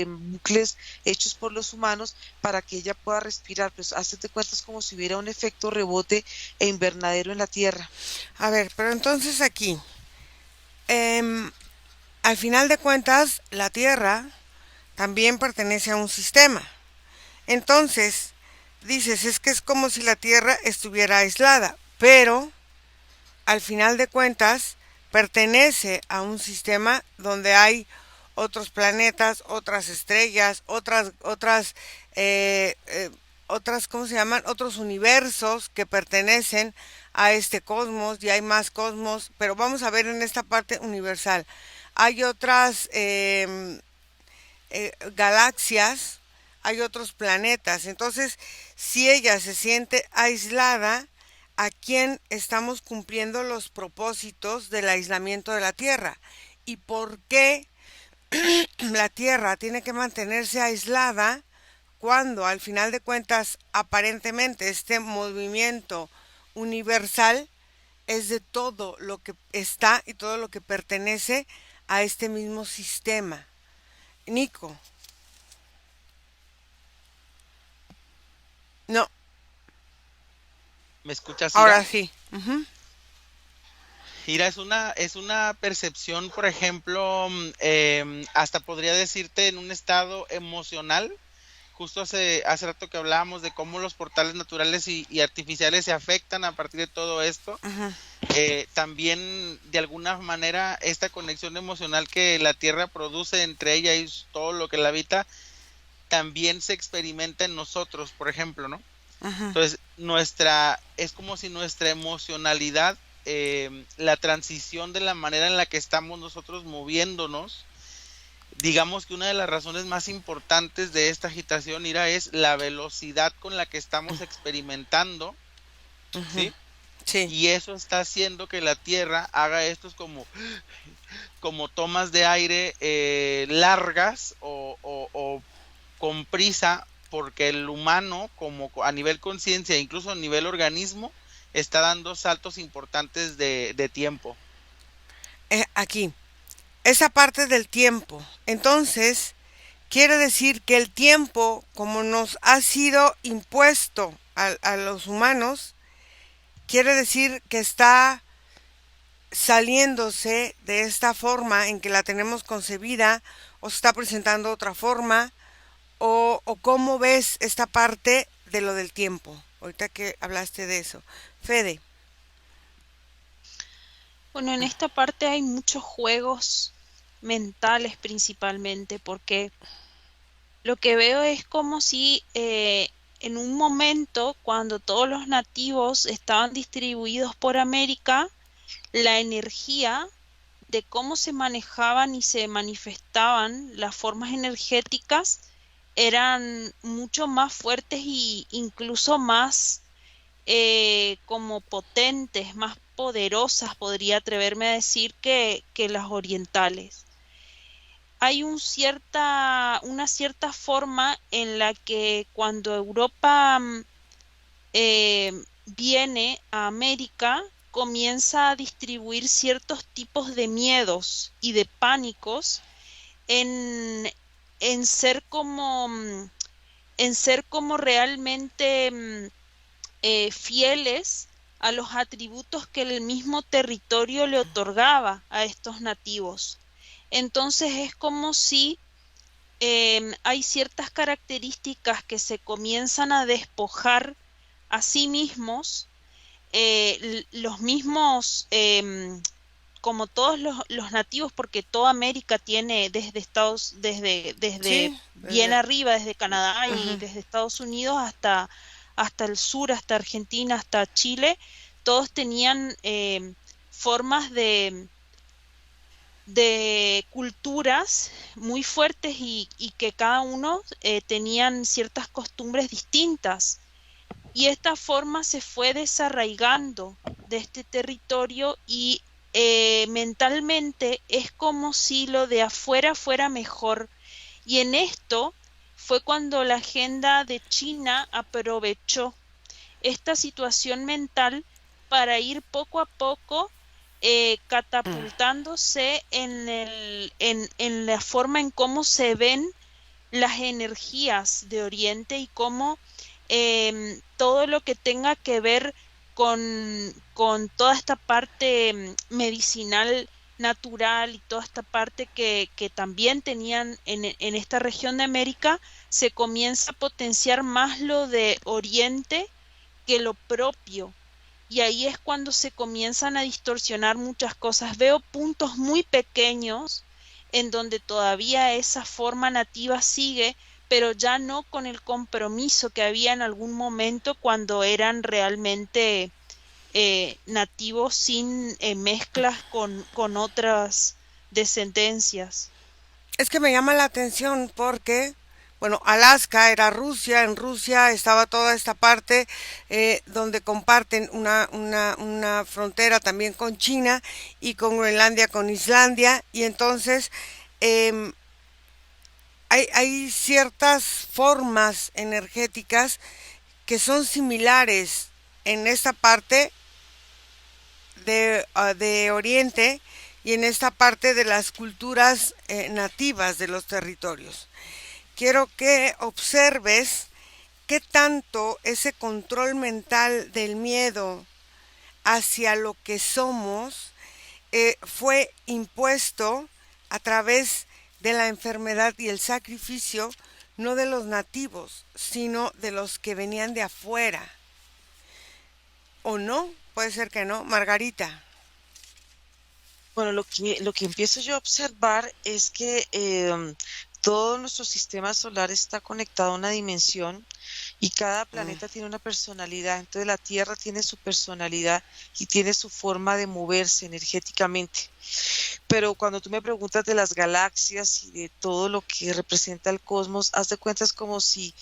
bucles hechos por los humanos para que ella pueda respirar. Pues hazte cuenta, es como si hubiera un efecto rebote e invernadero en la Tierra. A ver, pero entonces aquí, em, al final de cuentas, la Tierra también pertenece a un sistema. Entonces, dices, es que es como si la Tierra estuviera aislada, pero al final de cuentas pertenece a un sistema donde hay otros planetas, otras estrellas, eh, eh, otras, ¿cómo se llaman? Otros universos que pertenecen a este cosmos, y hay más cosmos, pero vamos a ver en esta parte universal. Hay otras galaxias, hay otros planetas. Entonces, si ella se siente aislada, ¿a quién estamos cumpliendo los propósitos del aislamiento de la Tierra? ¿Y por qué la Tierra tiene que mantenerse aislada cuando al final de cuentas aparentemente este movimiento universal es de todo lo que está y todo lo que pertenece a este mismo sistema? Nico. No, ¿Me escuchas, ahora Ira? sí. Ujú. Ira, es una percepción, por ejemplo, hasta podría decirte en un estado emocional. Justo hace rato que hablábamos de cómo los portales naturales y artificiales se afectan a partir de todo esto. Ujú. También, de alguna manera, esta conexión emocional que la Tierra produce entre ella y todo lo que la habita, también se experimenta en nosotros, por ejemplo, ¿no? Ujú. Entonces, es como si nuestra emocionalidad, la transición de la manera en la que estamos nosotros moviéndonos, digamos que una de las razones más importantes de esta agitación, Ira, es la velocidad con la que estamos experimentando, Ujú. ¿sí? Sí. Y eso está haciendo que la Tierra haga estos como tomas de aire largas o con prisa, porque el humano, como a nivel conciencia, incluso a nivel organismo, está dando saltos importantes de tiempo. Aquí, esa parte del tiempo. Entonces, quiere decir que el tiempo, como nos ha sido impuesto a los humanos, quiere decir que está saliéndose de esta forma en que la tenemos concebida, o se está presentando otra forma, o cómo ves esta parte de lo del tiempo, ahorita que hablaste de eso. Fede. Bueno, en esta parte hay muchos juegos mentales principalmente, porque lo que veo es como si en un momento, cuando todos los nativos estaban distribuidos por América, la energía de cómo se manejaban y se manifestaban las formas energéticas eran mucho más fuertes e incluso más como potentes, más poderosas, podría atreverme a decir, que las orientales. Hay una cierta forma en la que cuando Europa eh, viene a América, comienza a distribuir ciertos tipos de miedos y de pánicos en, en ser como, en ser como realmente fieles a los atributos que el mismo territorio le otorgaba a estos nativos. Entonces es como si hay ciertas características que se comienzan a despojar a sí mismos, los mismos, como todos los nativos, porque toda América tiene desde Sí, bien arriba, desde Canadá y uh-huh. desde Estados Unidos hasta el sur, hasta Argentina, hasta Chile, todos tenían formas de culturas muy fuertes y que cada uno tenían ciertas costumbres distintas. Y esta forma se fue desarraigando de este territorio y mentalmente es como si lo de afuera fuera mejor. Y en esto fue cuando la agenda de China aprovechó esta situación mental para ir poco a poco catapultándose en la forma en cómo se ven las energías de Oriente y cómo todo lo que tenga que ver con toda esta parte medicinal natural y toda esta parte que también tenían en esta región de América, se comienza a potenciar más lo de Oriente que lo propio. Y ahí es cuando se comienzan a distorsionar muchas cosas. Veo puntos muy pequeños en donde todavía esa forma nativa sigue, pero ya no con el compromiso que había en algún momento cuando eran realmente nativos sin mezclas con otras descendencias. Es que me llama la atención porque, bueno, Alaska era Rusia, en Rusia estaba toda esta parte donde comparten una frontera también con China y con Groenlandia, con Islandia, y entonces em, hay ciertas formas energéticas que son similares en esta parte de Oriente y en esta parte de las culturas nativas de los territorios. Quiero que observes qué tanto ese control mental del miedo hacia lo que somos fue impuesto a través de la enfermedad y el sacrificio, no de los nativos, sino de los que venían de afuera. ¿O no? Puede ser que no. Margarita. Bueno, lo que empiezo yo a observar es que todo nuestro sistema solar está conectado a una dimensión y cada Mm. planeta tiene una personalidad. Entonces la Tierra tiene su personalidad y tiene su forma de moverse energéticamente. Pero cuando tú me preguntas de las galaxias y de todo lo que representa el cosmos, haz de cuenta es como si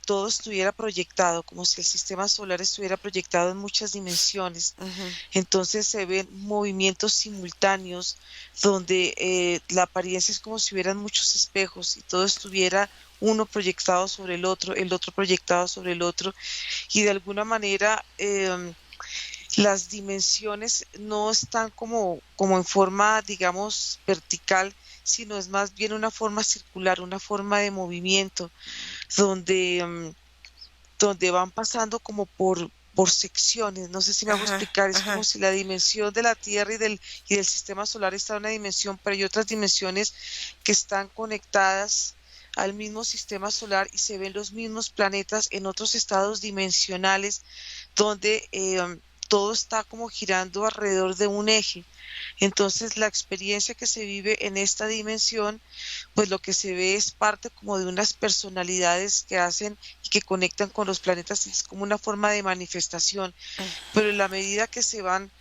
todo estuviera proyectado, como si el sistema solar estuviera proyectado en muchas dimensiones. Ujú. Entonces se ven movimientos simultáneos donde la apariencia es como si hubieran muchos espejos y todo estuviera uno proyectado sobre el otro proyectado sobre el otro, y de alguna manera las dimensiones no están como en forma, digamos, vertical, sino es más bien una forma circular, una forma de movimiento, donde, donde van pasando como por secciones. No sé si me hago Ajá, explicar, es como ajá. si la dimensión de la Tierra y del sistema solar está en una dimensión, pero hay otras dimensiones que están conectadas al mismo sistema solar y se ven los mismos planetas en otros estados dimensionales donde todo está como girando alrededor de un eje. Entonces, la experiencia que se vive en esta dimensión, pues lo que se ve es parte como de unas personalidades que hacen y que conectan con los planetas, y es como una forma de manifestación, pero en la medida que se van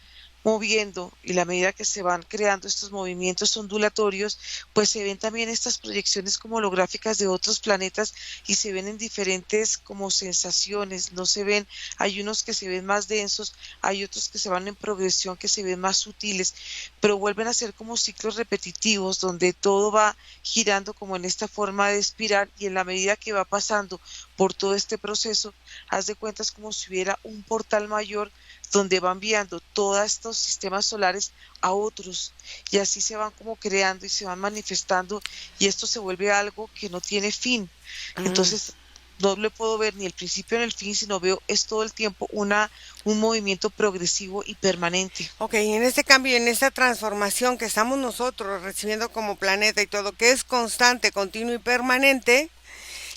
moviendo y la medida que se van creando estos movimientos ondulatorios, pues se ven también estas proyecciones como holográficas de otros planetas y se ven en diferentes como sensaciones, no se ven, hay unos que se ven más densos, hay otros que se van en progresión, que se ven más sutiles, pero vuelven a ser como ciclos repetitivos donde todo va girando como en esta forma de espiral, y en la medida que va pasando por todo este proceso, haz de cuenta es como si hubiera un portal mayor donde van enviando todos estos sistemas solares a otros, y así se van como creando y se van manifestando, y esto se vuelve algo que no tiene fin. Mm. Entonces no le puedo ver ni el principio ni el fin, sino veo es todo el tiempo un movimiento progresivo y permanente. Ok, en este cambio, en esta transformación que estamos nosotros recibiendo como planeta y todo, que es constante, continuo y permanente,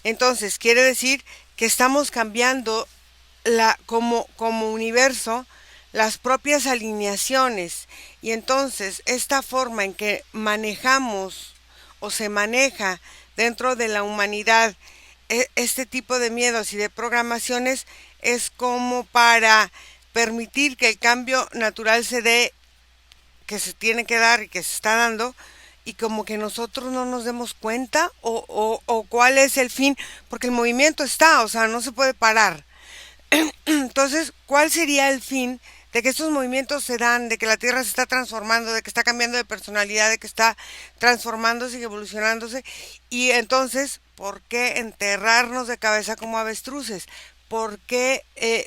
entonces quiere decir que estamos cambiando como universo las propias alineaciones, y entonces esta forma en que manejamos o se maneja dentro de la humanidad este tipo de miedos y de programaciones es como para permitir que el cambio natural se dé, que se tiene que dar y que se está dando, y como que nosotros no nos demos cuenta o cuál es el fin, porque el movimiento está, o sea, no se puede parar. Entonces, ¿cuál sería el fin de que estos movimientos se dan, de que la Tierra se está transformando, de que está cambiando de personalidad, de que está transformándose y evolucionándose? Y entonces, ¿por qué enterrarnos de cabeza como avestruces? ¿Por qué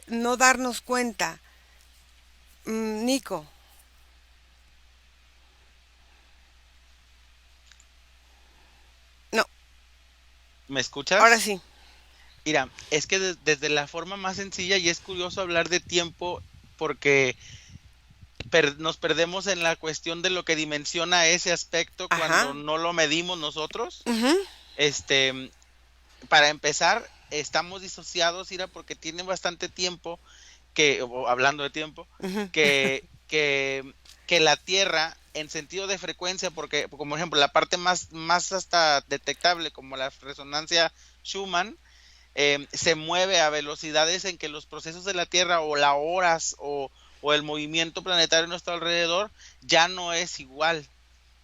no darnos cuenta? Nico, no, ¿Me ahora escuchas? sí. Mira, es que desde la forma más sencilla, y es curioso hablar de tiempo porque nos perdemos en la cuestión de lo que dimensiona ese aspecto cuando Ajá. no lo medimos nosotros. Ujú, Este, para empezar, estamos disociados, Ira, porque tiene bastante tiempo hablando de tiempo, ujú. que la Tierra en sentido de frecuencia, porque como ejemplo la parte más hasta detectable como la resonancia Schumann, se mueve a velocidades en que los procesos de la Tierra o las horas o el movimiento planetario a nuestro alrededor ya no es igual.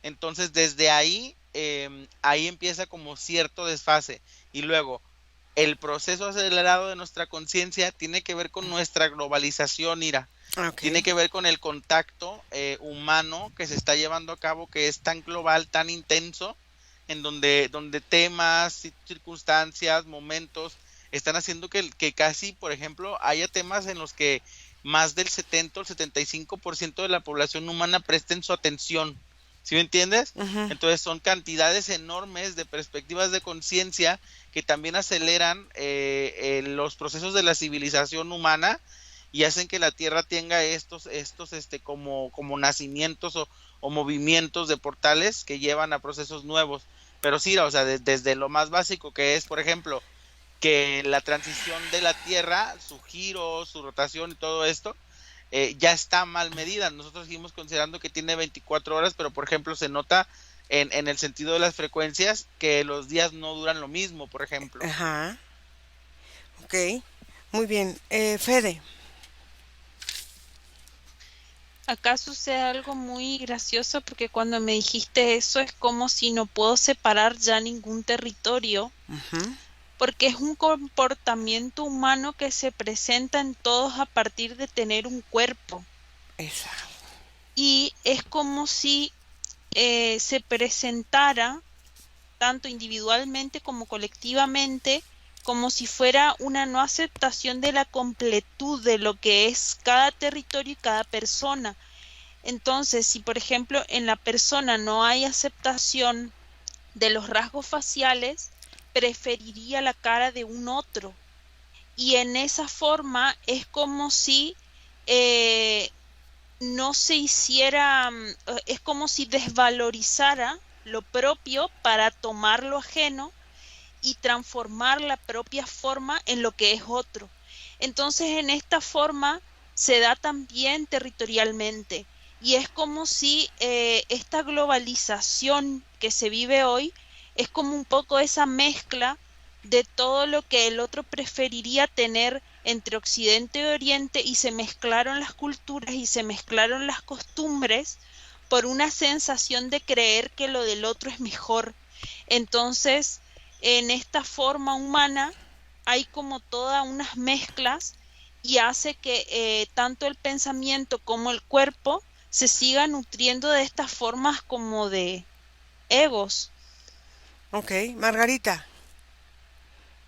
Entonces desde ahí, ahí empieza como cierto desfase. Y luego, el proceso acelerado de nuestra conciencia tiene que ver con nuestra globalización, Ira. Ok. Tiene que ver con el contacto humano que se está llevando a cabo, que es tan global, tan intenso, en donde temas, circunstancias, momentos están haciendo que casi, por ejemplo, haya temas en los que más del 70 o el 75% de la población humana presten su atención. ¿Sí me entiendes? Ujú. Entonces son cantidades enormes de perspectivas de conciencia que también aceleran los procesos de la civilización humana y hacen que la Tierra tenga estos como nacimientos o movimientos de portales que llevan a procesos nuevos. Pero sí, o sea, desde lo más básico que es, por ejemplo, que la transición de la Tierra, su giro, su rotación y todo esto, ya está mal medida. Nosotros seguimos considerando que tiene 24 horas, pero por ejemplo se nota en el sentido de las frecuencias que los días no duran lo mismo, por ejemplo. Ajá. Ok. Muy bien. Fede. Acá sucede algo muy gracioso porque cuando me dijiste eso es como si no puedo separar ya ningún territorio, Ujú. porque es un comportamiento humano que se presenta en todos a partir de tener un cuerpo. Esa. Y es como si se presentara tanto individualmente como colectivamente, como si fuera una no aceptación de la completud de lo que es cada territorio y cada persona. Entonces, si por ejemplo en la persona no hay aceptación de los rasgos faciales, preferiría la cara de un otro. Y en esa forma es como si eh, no se hiciera, es como si desvalorizara lo propio para tomar lo ajeno y transformar la propia forma en lo que es otro. Entonces, en esta forma se da también territorialmente y es como si esta globalización que se vive hoy es como un poco esa mezcla de todo lo que el otro preferiría tener entre Occidente y Oriente y se mezclaron las culturas y se mezclaron las costumbres por una sensación de creer que lo del otro es mejor. Entonces, en esta forma humana hay como todas unas mezclas y hace que tanto el pensamiento como el cuerpo se sigan nutriendo de estas formas como de egos. Ok, Margarita.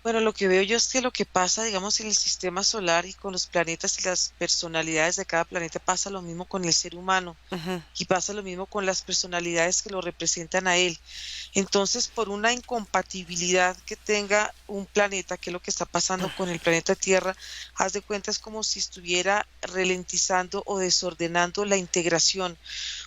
Bueno, lo que veo yo es que lo que pasa, digamos, en el sistema solar y con los planetas y las personalidades de cada planeta pasa lo mismo con el ser humano Ujú. y pasa lo mismo con las personalidades que lo representan a él. Entonces, por una incompatibilidad que tenga un planeta, que es lo que está pasando con el planeta Tierra, haz de cuenta es como si estuviera ralentizando o desordenando la integración,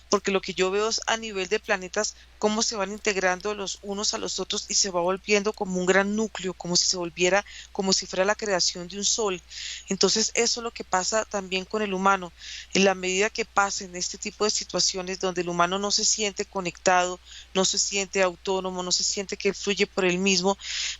porque lo que yo veo es a nivel de planetas cómo se van integrando los unos a los otros y se va volviendo como un gran núcleo, como si se volviera, como si fuera la creación de un sol. Entonces eso es lo que pasa también con el humano. En la medida que pasen este tipo de situaciones donde el humano no se siente conectado, no se siente autónomo, no se siente que fluye por él mismo,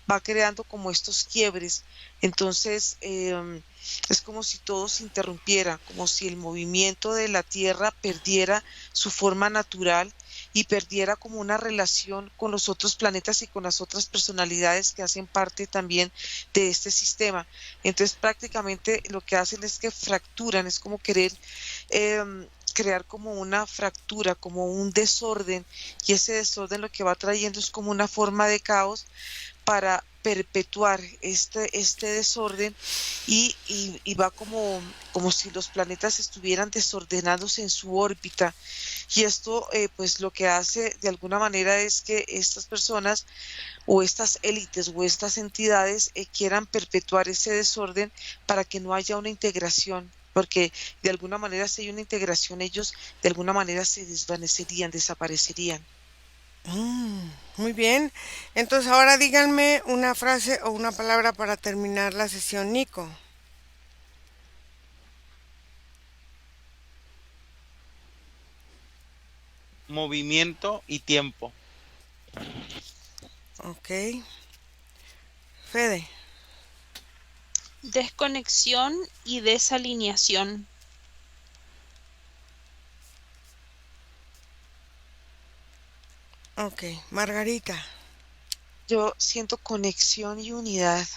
va creando como estos quiebres. Entonces, es como si todo se interrumpiera, como si el movimiento de la Tierra perdiera su forma natural y perdiera como una relación con los otros planetas y con las otras personalidades que hacen parte también de este sistema. Entonces prácticamente lo que hacen es que fracturan, es como querer crear como una fractura, como un desorden, y ese desorden lo que va trayendo es como una forma de caos para perpetuar este desorden y va como si los planetas estuvieran desordenándose en su órbita. Y esto pues lo que hace de alguna manera es que estas personas o estas élites o estas entidades quieran perpetuar ese desorden para que no haya una integración. Porque de alguna manera si hay una integración ellos de alguna manera se desvanecerían, desaparecerían. Muy bien. Entonces ahora díganme una frase o una palabra para terminar la sesión, Nico. Movimiento y tiempo. Ok. Fede. Desconexión y desalineación. Ok. Margarita. Yo siento conexión y unidad.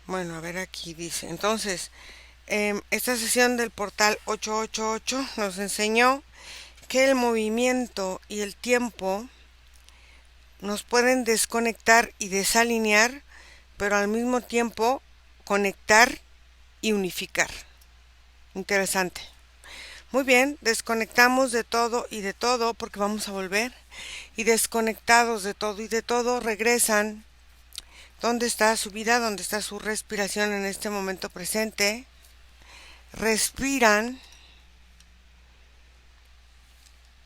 Bueno, a ver aquí dice. Entonces, esta sesión del portal 888 nos enseñó que el movimiento y el tiempo nos pueden desconectar y desalinear, pero al mismo tiempo conectar y unificar. Interesante. Muy bien, desconectamos de todo y de todo porque vamos a volver. Y desconectados de todo y de todo regresan. ¿Dónde está su vida? ¿Dónde está su respiración en este momento presente? Respiran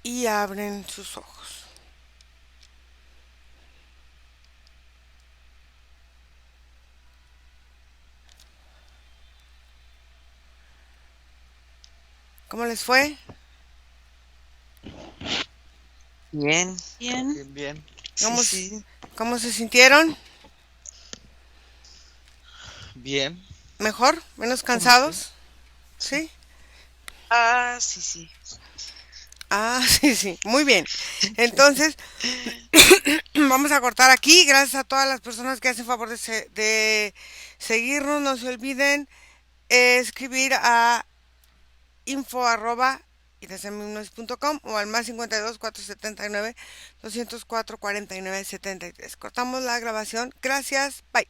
y abren sus ojos. ¿Cómo les fue? Bien, Bien. Bien, bien. sí, ¿Cómo, sí. cómo se sintieron? Bien. ¿Mejor? ¿Menos Como sí. cansados? ¿Sí? Ah, sí, sí. Ah, sí, sí. Muy bien. Entonces, vamos a cortar aquí. Gracias a todas las personas que hacen favor de seguirnos. No se olviden escribir a info arroba irasemimnos.com o al más 52 479 204 49 73. Cortamos la grabación. Gracias. Bye.